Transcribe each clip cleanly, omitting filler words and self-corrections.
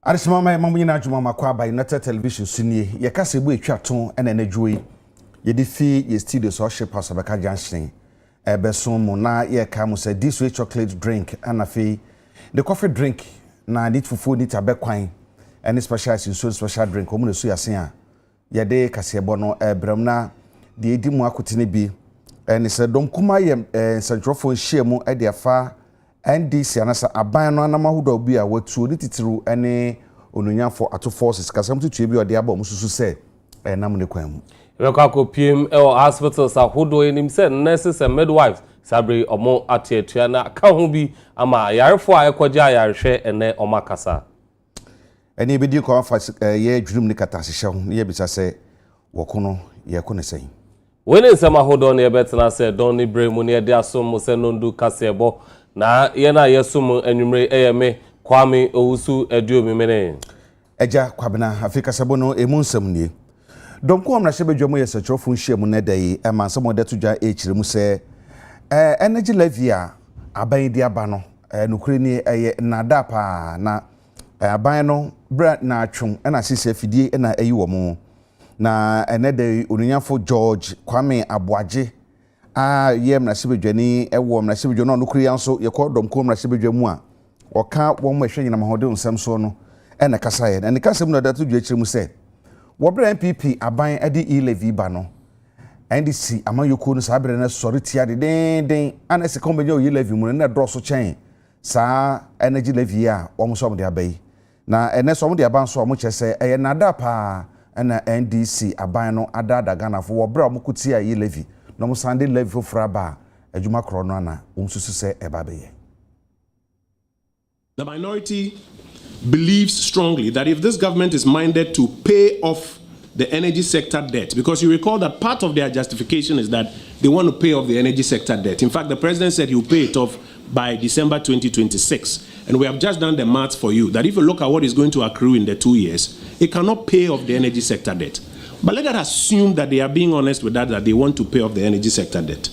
Arismama mamuna juma makwa by United Television sunie ye kase bu etwa ton ena nadwoi ye di fi ye studio so ship house abaka junction ebeson mu na ye ka mu say this way chocolate drink and fi the coffee drink na need fufu need abekwan any special so special drink omu so yasen a ye de kase ebo no ebram na de edi mu akotene bi eni se dom kuma ye centrofo nhia mu e de afa NDC anasa aban no anamahudo bi a watu ni titiru ene onunyafo ato forces kasam tutu bi ode aba mususu se nam ne kwan mu rekako pm hospitals ahodo enim se nurses and midwives sabre omo atetua na ka ho bi ama yarefo a ekwaja yarehwe ene omakasa ene bi di ko afa ye dwurum ni kata hyehyɛ ho ye bisa se wokono ye ko ne sɛn wene nsɛm ahodo ne yebetena se don ni bremu ne de asom mo se nondu kasebo na yena yesum anwumre eyeme kwame owusu aduomi mene eja kwabena afika sebo no emu nsɛm nie domko amra hye bedwamo ye setrofo nhia mu na dai ema nsɛm ode todwa ekire mu se energy levy a aban di aba no nukuri ni eye nada pa na aban no bra na atwom na sisi afidie na ayi wo mu na enede onunyafo George Kwame Aboagye yem na sibedwani ewo na sibedwo no nukuri yanso yekɔ domko na sibedwamu a ɔka wɔn mahwe nyina mahode nsɛm so no ena kasa ye na ne kasa mu na datu dwa kyerɛ mu sɛ wɔbra MPP aban ade e-levy ba no NDC amayoko no sabre na sɔre tia de den ana se kombe yo e-levy mu na drɔ so kyɛn saa energy levy a wɔn so de abai na ene so wɔn de aban so wɔn kyɛ sɛ ɛyɛ nada pa na NDC aban no adada Ghana fo wɔbra wɔn kutia e-levy no mo sande levy fo fraba adwuma kro no ana wɔn susu sɛ ɛba bɛyɛ. The minority believes strongly that if this government is minded to pay off the energy sector debt, because you recall that part of their justification is that they want to pay off the energy sector debt. In fact, the president said he will pay it off by December 2026. And we have just done the maths for you, that if you look at what is going to accrue in the 2 years, it cannot pay off the energy sector debt. But let us assume that they are being honest with that they want to pay off the energy sector debt.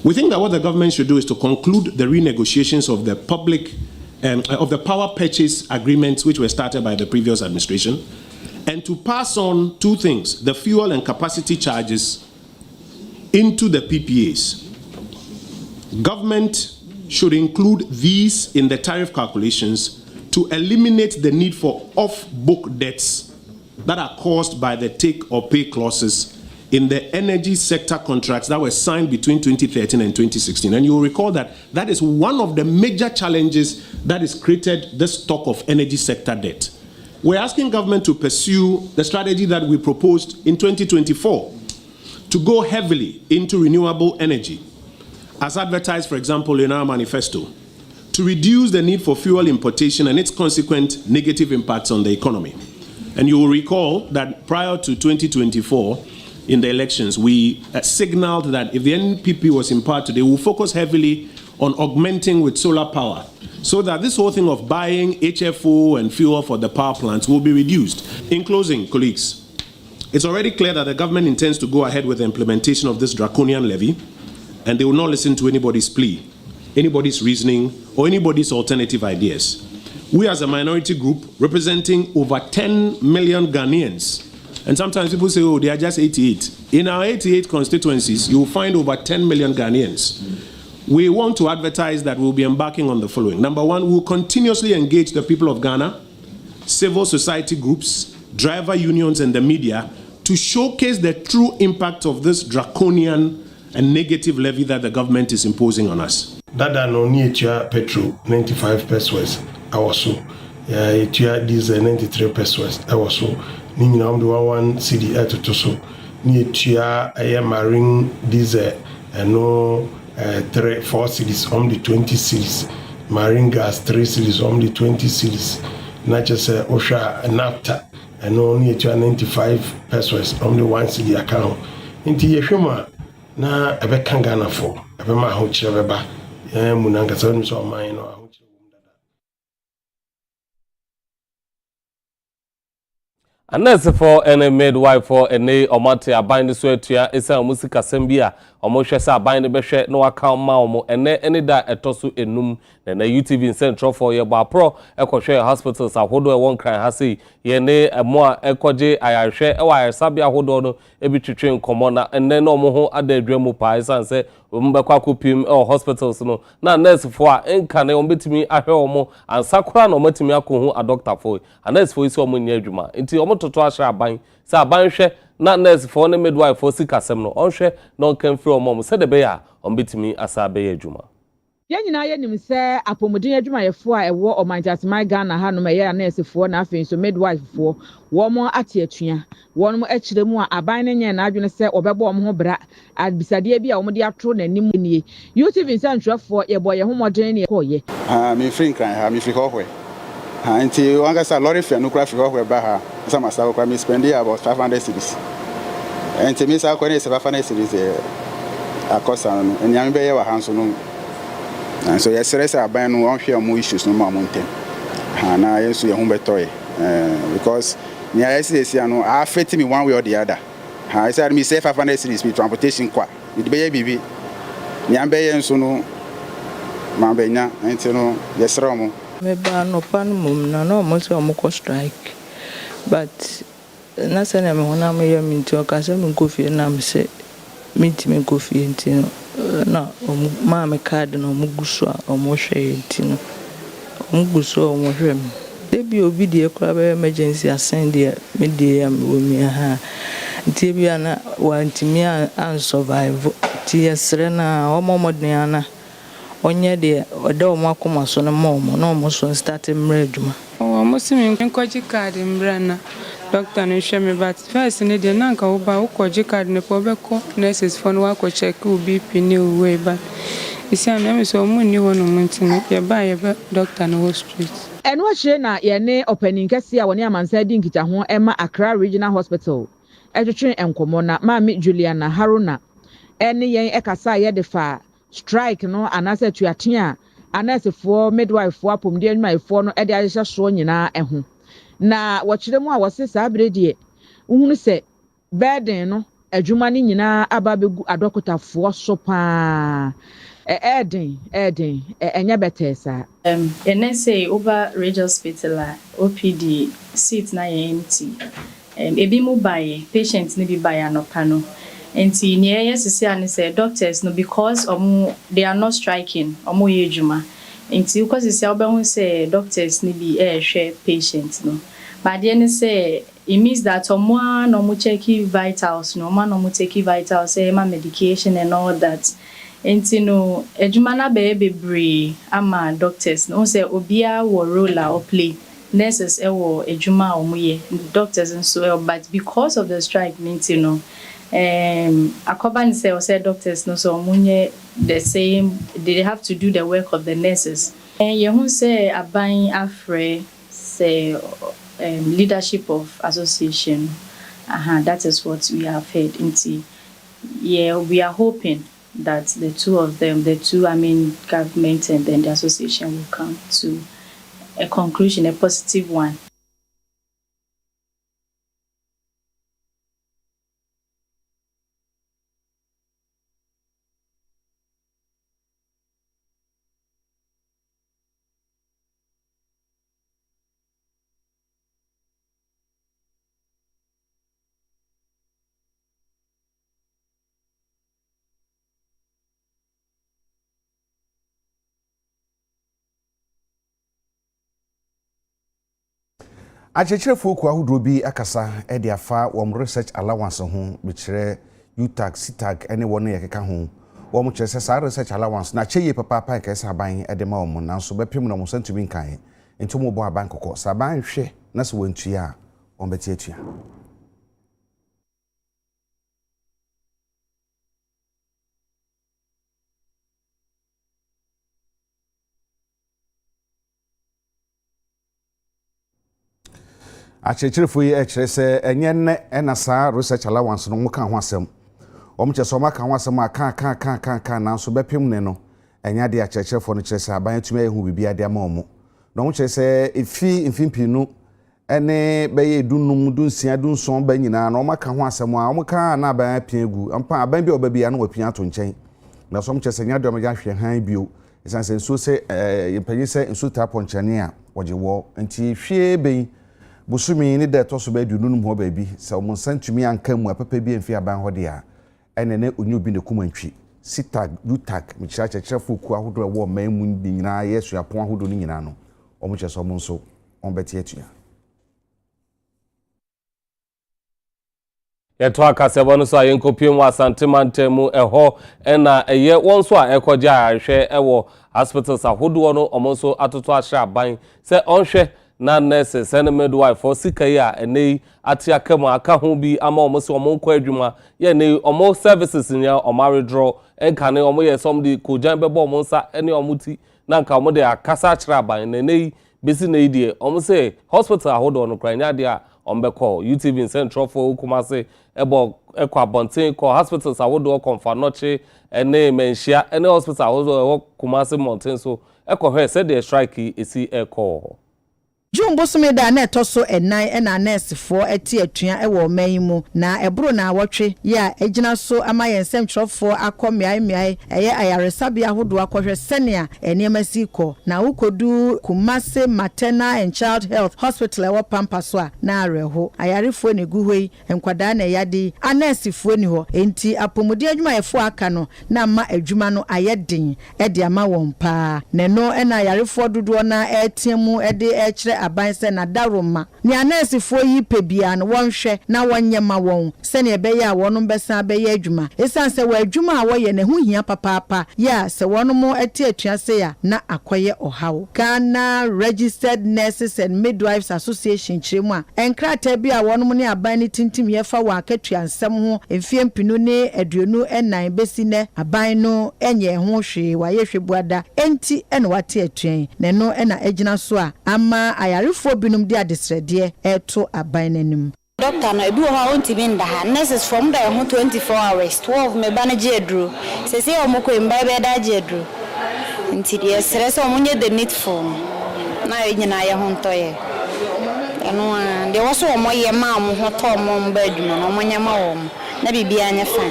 We think that what the government should do is to conclude the renegotiations of the of the power purchase agreements which were started by the previous administration, and to pass on two things: the fuel and capacity charges into the PPAs. Government should include these in the tariff calculations to eliminate the need for off-book debts that are caused by the take or pay clauses in the energy sector contracts that were signed between 2013 and 2016. And you will recall that that is one of the major challenges that has created the stock of energy sector debt. We're asking government to pursue the strategy that we proposed in 2024 to go heavily into renewable energy, as advertised, for example, in our manifesto, to reduce the need for fuel importation and its consequent negative impacts on the economy. And you will recall that prior to 2024, in the elections, we signaled that if the NPP was in power today, we will focus heavily on augmenting with solar power, so that this whole thing of buying HFO and fuel for the power plants will be reduced. In closing, colleagues, it's already clear that the government intends to go ahead with the implementation of this draconian levy, and they will not listen to anybody's plea, anybody's reasoning, or anybody's alternative ideas. We as a minority group, representing over 10 million Ghanaians, and sometimes people say, oh, they are just 88. In our 88 constituencies, you will find over 10 million Ghanaians. We want to advertise that we'll be embarking on the following. Number one, we'll continuously engage the people of Ghana, civil society groups, driver unions, and the media to showcase the true impact of this draconian and negative levy that the government is imposing on us. Dada no ni etua petrol 95 pesos awoso. Ya etua diesel 93 pesos awoso. Ni nyina om de 1 cedi etoto so. Ni etua marine diesel no 4 cedis om de 20 cedis. Marine gas 3 cedis om de 20 cedis. Na chese osha napta no ni etua 95 pesos om de 1 cedi account. Nti yehwema na ebe kangana fo ebe ma ho kire beba munanga sa so man no A nurse for any midwife for any omate aban so atua esa musika sembia omohwe sa aban ne behwe no aka ma omo any da etoso enum na UTV in central for ye ba pro ekohwe hospitals ahodo e won kran ha sei ye ne emo a ekoje ayarhwe e wa ayasabi ahodo no ebitwetwe nkomo na enne no omo ho adadwamu pa isanse mbekwa akopim hospitals no na nurse for a enka ne ombetimi ahwe omo ansakora na omatimi akohu a doctor for a nurse for isi omo nya adwuma nti omo toto ahra aban sa aban hwe na nurse for ne midwife for sikasem no onhwe no kan free omo se de be ya ombetimi asa be ya adwuma ya nyina ye nim se apomudin adwumayefo a ewo omantasmai Ghana ha no meye nurse fo na afin so midwife fo wo mo ate atua wo mo akiremu a aban ne nye na adwene se obebo mo ho bra abisade bi a wo mo de atro nanim nie UTV nsantwefo ye boye homodin ne koye me free kran ha me free hohwe nti wanga sa lorry fare no kra free hohwe ba ha sama sa kwa me spend about 500 cedis nti me sa kwa ne 700 cedis akosa no enyame be ye wa hanso no. And so yesterday I buy no one share more issues no more mountain. Na yesu ye hu betoy because near yesterday no affect me one way or the other. I said me say 500 cities with transportation kwa. It be bibi. Nya be ye nso no ma be nya enti no yesra mo. Me ba no pan mum na no mo se o mo ko strike. But na se na me hona me ye minti o ka se me ko fie na me se minti me ko fie enti no na mama card no muguso omohwe ntino muguso omohwe debi obi de ekura be emergency ascend there me de am wo mi ha nti bia na wantimi an survive ti yesre na omomoden ana onye de oda omo akoma so no mo na omo so start mra adwuma omo simi nkoji card mra na doctor no hwe me but first ne de na nka wo ba wo koji card ne po beko nurses phone wa ko check wo BP ne we ba isi am me so mu ni wono muntine ye ba ye ba doctor no street eno hye na ye ne opening kase a woni amansa di nkita ho ema Accra Regional Hospital etwetwe enkomo na maami Juliana Haruna ene yen ekasa ye de fa strike no anase tuatea anase for midwife for apomde anwumayefo no e de ahye so nyina eho na wachiremu a wose sa abredie uhunu se burden no adwuma ni nyina ababegu adokotafo so pa eden enya betesa NSA over Regional Hospital OPD seat na empty ebi mu buy patients ni bi buy anopa no enti near yesisi ani say doctors no because they are not striking omo ye adwuma enti because say obehu say doctors ni bi share patients no but then say it means that someone no mo check vitals no man no mo take vitals say ma medication and all that enti no adwuma na bebre ama doctors no say obia wo role or play nurses wo adwuma omoye doctors and so but because of the strike means you know akoban say doctors no so omunye the same they have to do the work of the nurses and you who say aban afre say leadership of association that is what we have heard into yeah we are hoping that the two government and then the association will come to a conclusion, a positive one. Achechirefo kwa hudro bi akasa e de afa wom research allowance ho bekire UTAG SITAG ene wona yekeka ho wom kire se sa research allowance na cheye papa pa ka esa ban e de ma wom na so bepem no mo santumi nkan enti mo bo aban kokko sa ban hwe na so wantua wom beti atua Achechirefo yi ekire se enye ne ena sa research allowance no mo kan ho asem omche so maka ho asem aka na so bepem ne no enya de achechirefo no kire se aban tumi ehu bibia de ama omo no mo kire se efi mfimpi no ene beye dunum dunsia dunson ba nyina na omaka ho asem a omka na aban apia egu ampa aban bi obabia na wapia to nchen na som chesenya de omja hwe han bio isanse nso se yempanyi se nso tapo nchane a woje wo nti hwe ben busumi ni de to so ba dunum ho ba bi se omon santumi anka mu apapa bi emfi aban ho de a ene ne onyu bi ne kumantwi sitag utag michira chechefo ku ahodo wo man mu nyina yesu apon ahodo ni nyina no omo cheso omo nso on beti atua yeto akasebo no so ayenkopiem asantemantem eho na eye won so a ekoja ahwe ewo hospitals ahodo no omo nso atoto ahra aban se onhwe na nurses and midwife for sikai a enei ati akamu aka ho bi ama omo se omo nkọ adwuma ye nei omo services nya omo redraw enkane omo ye somebody ko jan bebo omo nsa ene omo ti na nka omo de akasa ahra aban na nei besi na idie omo se hospital ahodo no kranya de a ombeko UTV in Central for Kumase ebo ekwa abonten ko hospitals awodo konfa noche ene menhia ene hospital awodo Kumase mountain so ekọ hwe se the strike esi ekọ Jumbo sumeda na etoso enan na nurse for eti atua ewo man mu na ebro na awotwe ya egina so ama yensem twerofo akomiai eye ayaresabia hodo akohwe senia eniamasi ko na ukodu Kumase Maternal and Child Health Hospital ewo pampa so a na areho ayarefo ne guhoi enkwada na yadi anesifo ni ho enti apomodi adwuma yefo aka no na ma adwuma no ayedin ede ama won pa ne no na ayarefo dodo na etiemu ede ekire aban se na daroma ni anesifo yi pebia no wonhwe na wonyema won se ne ebe ya wonum besa be ya adwuma esanse wa adwuma a woye ne ho hia papa ya se wonum eti atuase ya na akoye ohawo Ghana Registered Nurses and Midwives Association chiremu a enkrata bi a wonum ne aban ni tintim yefa wa akatua nsem ho emfie mpinu ne aduonu enan besi ne aban no enye ho hwe wa ye hwebuada enti ene wate atuen ne no na agina so a ama ayarefo binum di adesrede eto aban nanim Doctor no ebi ho on tibi nda ha nurses from there 24 hours 12 me banaje edru se se o moko mba be da je edru nti die stress o munye the needful na nyina ye ho ntoye eno a de woso o moye ma mo ho to mo mba adwuma no monya ma wo na bibia anya fa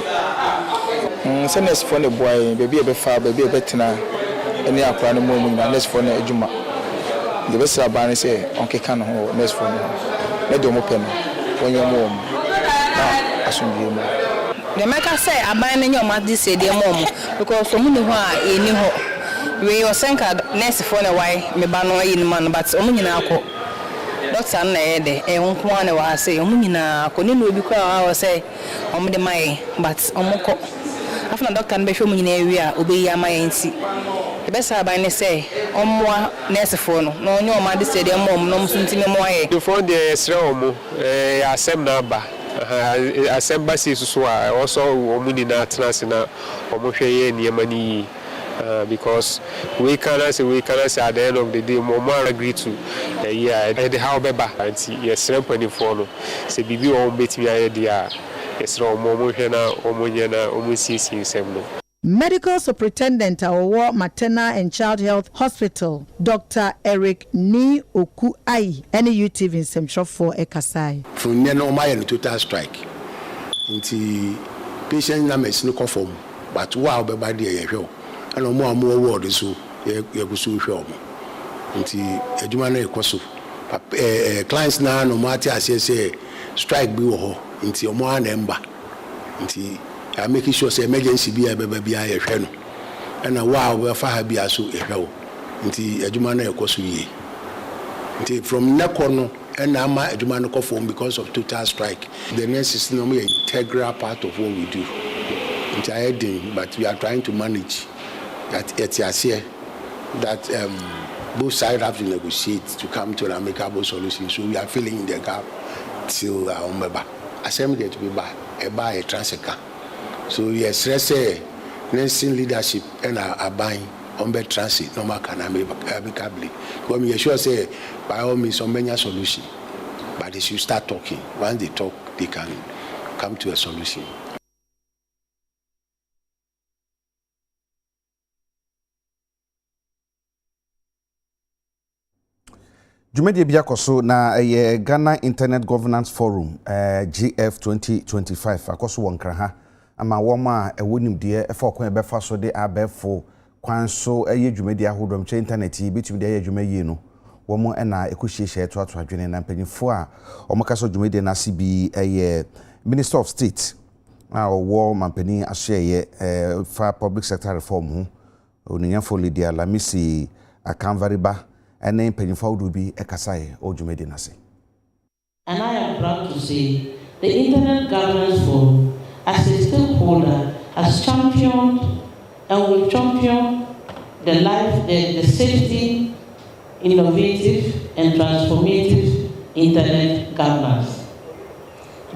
se nurse for the boy baby be fa baby be tena eni akwa no mo mu na nurse for na adwuma the best abane say onke kan ho nurse for no na de mo pe no wonye mo na asumbi mo the make say abane nyo ma di say de mo because so mu ni ho a eni ho we o senka nurse for na why me ba no yin man but o mu nyina akọ doctor na e de e nko na wa say o mu nyina akọ ni no obi kwa wa say o mu de mai but o mu ko after doctor na be hwe mu nyina ewi a obeyi amaye nti the best abane say omwa nurse for no no onye o ma de say de mom no msunti me mo aye the for the esra omo asem na ba asem ba si so a also omo ni na atnase na omo hwe ye niema ni because we cannot say at the end of the day more agree to the how beba anti yes repany for no say bibi o betimi aye dia esra omo hwe na omo nye na omo sisi nsem no Medical Superintendent of Maternal and Child Health Hospital, Dr. Eric Ni Oku Ai, any UTV in Central for Ekasai. From no my total strike. Into patient numbers no conform, but wow, by the show. And no more word so you go so show. Into a human equaso. Clients now no matter as you say, strike be wo into more number. Into I make sure say emergency be a baby I hwe and a wow we fa ha bia so ehwe nti adwuma na ekoso yi nti from nekono and ama adwuma no form because of total strike the nurses no be integral part of what we do nti I did but we are trying to manage that it's here that both sides have to negotiate to come to an amicable solution so we are filling in the gap till our member assembly to be by a transfer. So yes, let's say nursing leadership and are buying on bed transit normal can amicably. Because we sure say by all means on many solution, but they should start talking. Once they talk, they can come to a solution. Dwumadi bia koso na Ghana Internet Governance Forum GF 2025 akoso wonkra ha ama woma ewonim de efa okon ebefa so de abefo kwan so dwumadi ahodom che internet yi betumi de dwumayi no womo na ekohyiehye eto ato adwene na mpanyifo a omokaso dwumadi na CB Minister of State wo mampani ahyeye fa public sector reform ho oninyafo Lydia Lamisi Akanvariba and then Penifau Dubi Ekasai or Jumedi Nasi. And I am proud to say the Internet Governance Forum, as a stakeholder, has championed and will champion the life, the safety, innovative, and transformative Internet governance.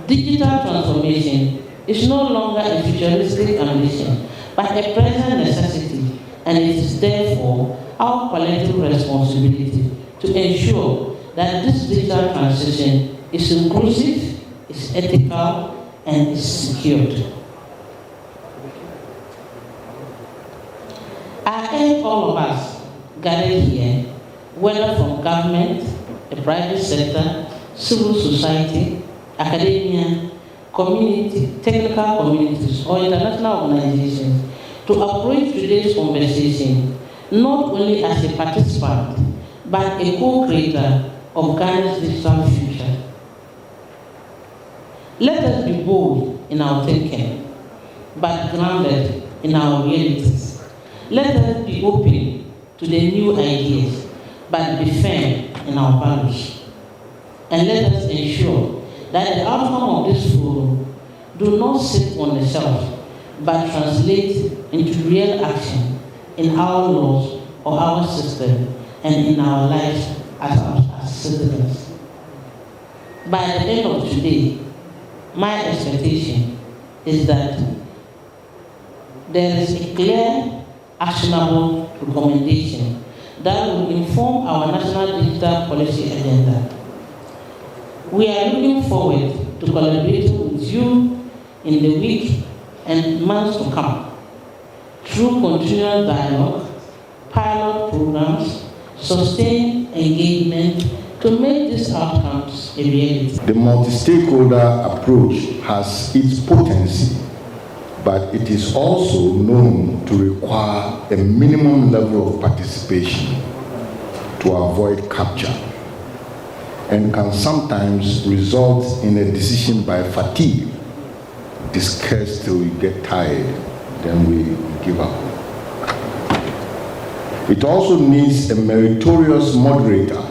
Digital transformation is no longer a futuristic ambition, but a present necessity, and it is therefore our collective responsibility to ensure that this digital transition is inclusive, is ethical, and is secured. I urge all of us gathered here, whether from government, the private sector, civil society, academia, community, technical communities, or international organizations, to approach today's conversation not only as a participant, but a co-creator of Ghana's digital future. Let us be bold in our thinking, but grounded in our realities. Let us be open to the new ideas, but be firm in our values. And let us ensure that the outcome of this forum do not sit on the shelf, but translate into real action in our laws or our system and in our lives as citizens. By the end of today, my expectation is that there is a clear, actionable recommendation that will inform our national digital policy agenda. We are looking forward to collaborating with you in the week and months to come through continual dialogue, pilot programs, sustained engagement to make these outcomes a reality. The multi-stakeholder approach has its potency, but it is also known to require a minimum level of participation to avoid capture, and can sometimes result in a decision by fatigue. Discuss till we get tired, then we give up. It also needs a meritorious moderator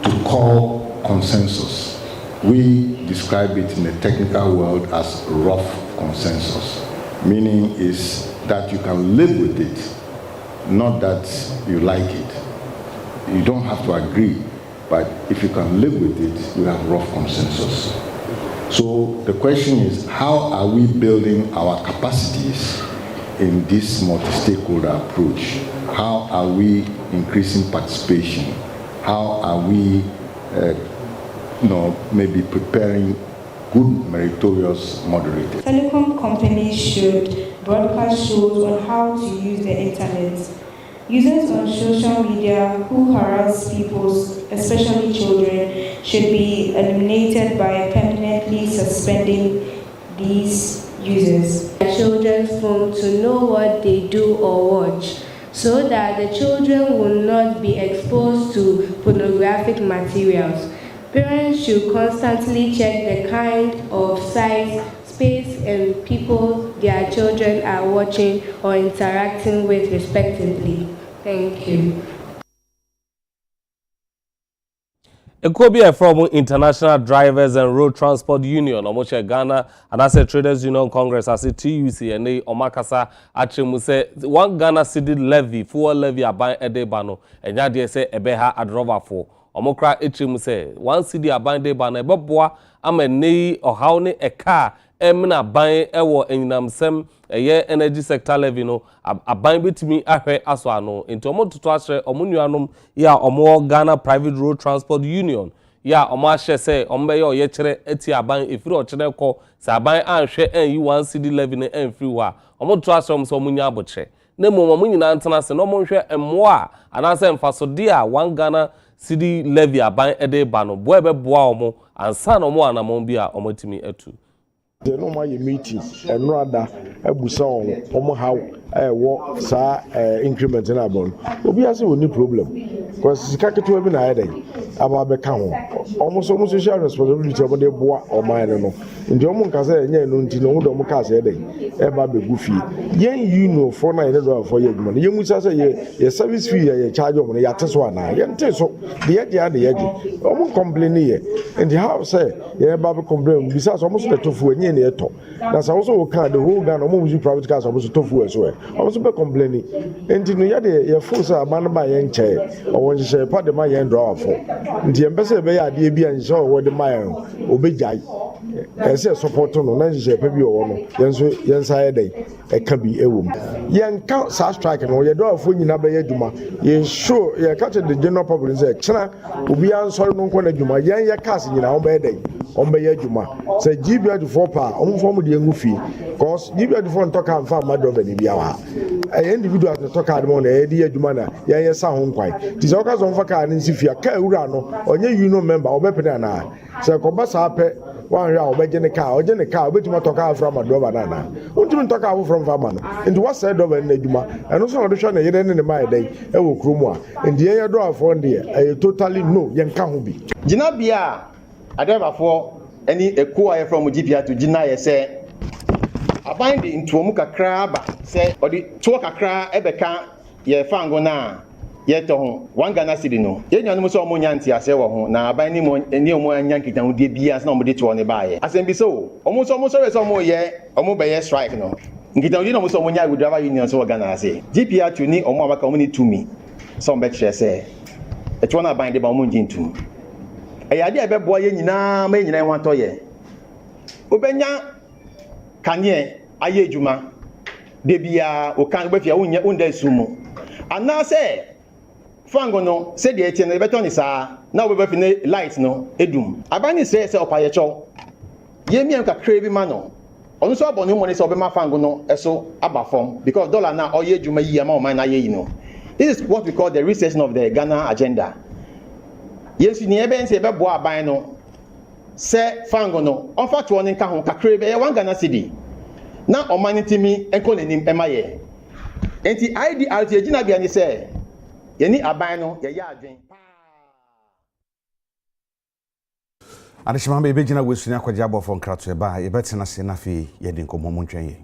to call consensus. We describe it in the technical world as rough consensus, meaning is that you can live with it, not that you like it. You don't have to agree, but if you can live with it, you have rough consensus. So the question is, how are we building our capacities in this multi-stakeholder approach? How are we increasing participation? How are we maybe preparing good meritorious moderators? Telecom companies should broadcast shows on how to use the internet. Users on social media who harass people, especially children, should be eliminated by permanently suspending these users. Children's phone to know what they do or watch, so that the children will not be exposed to pornographic materials. Parents should constantly check the kind of size, space, and people their children are watching or interacting with respectively. Thank you. Ekobia from International Drivers and Road Transport Union, Omoche Ghana, and as a Traders Union Congress, as a TUC, and a Omakasa, Achimuse, one Ghana city levy, full levy, aban edebano, and Yadia say, Ebeha adrova for. Omokra Echimuse, one city aban debano, Bobwa, Amene, or Haune, a car, Emina buying ewo enamsem eye energy sector levy no aban betimi ahwe aswano into omo to asre omo nuanom ya omo Ghana Private Road Transport Union ya omo ahye se omo be ye kire eti aban efiri o kire ko sa aban anhwe en yi 1 city levy ne enfiri wa omo to asre omo so omo nya aboche na mo nyina ntana se no omo hwe emmo a anase mfasode a 1 Ghana city levy aban ede ba no boy be boa omo ansa na omo anamon bi a omo timi etu the normal meeting and rather ebusa omo how wo sa increment na bon obi ase woni problem because sika keto bi na ayede aba be ka ho omo social responsibility omo de boa oman no ndi omo nka say enye no nti no omo ka say ede e ba be gu fie yen for na ene do for ye adwuma yen musa say ye service fee ye charge omo ya teso ana ye nteso de ye omo complain ye and the house say ye ba be complain besides omo so the tofu enye na eto na say also can the whole Ghana omo use private cars omo so tofu so omo so be complaining and no ye de ye force aban ba ye nche owo nhye pa de ma ye draw for nti empese be ya de bi anhye owo de ma ye obejai ese support no na nhye pa bi owo no yensa ye dey e ka bi ewom yen ka sa strike no ye draw for nyina be ye dwuma ye show ye catch the general public say chena obi ansori no nko na dwuma yen ye cars nyina on be dey on be ye dwuma say GBA4 pa on form de engu fi cause GBA4 ntoka amfa ma do be ni bia wa individual to talk ad mon e di adwuma na ye sa ho nkwai ti se oka so mfa ka ni sifia ka ewura no onye union member obepene na se ko ba sa pe wan hwa obeje ne ka oje ne ka obetuma to ka afra ma do ba na untumi to ka afu from farmer no and what said do ba na adwuma eno so do hwa na ye ne ma edai e wo kromu a and ye do afo de e totally no ye nka ho bi gina bia adabafo any eko aye from GPA to gina ye say aban de ntuomu kakra ba se odi to kakra ebeka ye fango na ye to ho one Ghana city no ye nyanom so omo nyanti ase wo ho na aban ni mo eni omo anyankitan ho de bia se na omo de to ne ba ye asem bi so omo so omo ye omo be ye strike no nkitan odi na omo so omo nya with driver union so Ghana ase GPA to ni omo abaka omo ni to me so be kire se e to na aban de ba omo njintu e ya de e be boa ye nyina ma nyina ho ato ye obenya kanye aye adwuma de bia o kan gbafia wonye unda sumu ana se fango no se de etie no beto ni sa na we bafi ne light no edum abani se opa ye chow ye miam kakra bi ma no onu so abonu mo ne se obema fango no eso abafom because dollar na oye adwuma yi ama o man na ye yi no. This is what we call the recession of the Ghana agenda. Yes, ni ebe nse ebe bo aban no se fango no onfa to ne nka ho kakra be ye 1 Ghana cedi na omanitimi enko nenim emaye enti IDRT agina bia ni se ye ni aban no ye ya adwen Adeshima be gina wesuni akwaje abofo nkrato e ba ye betena se na fi ye din komo mo ntwen ye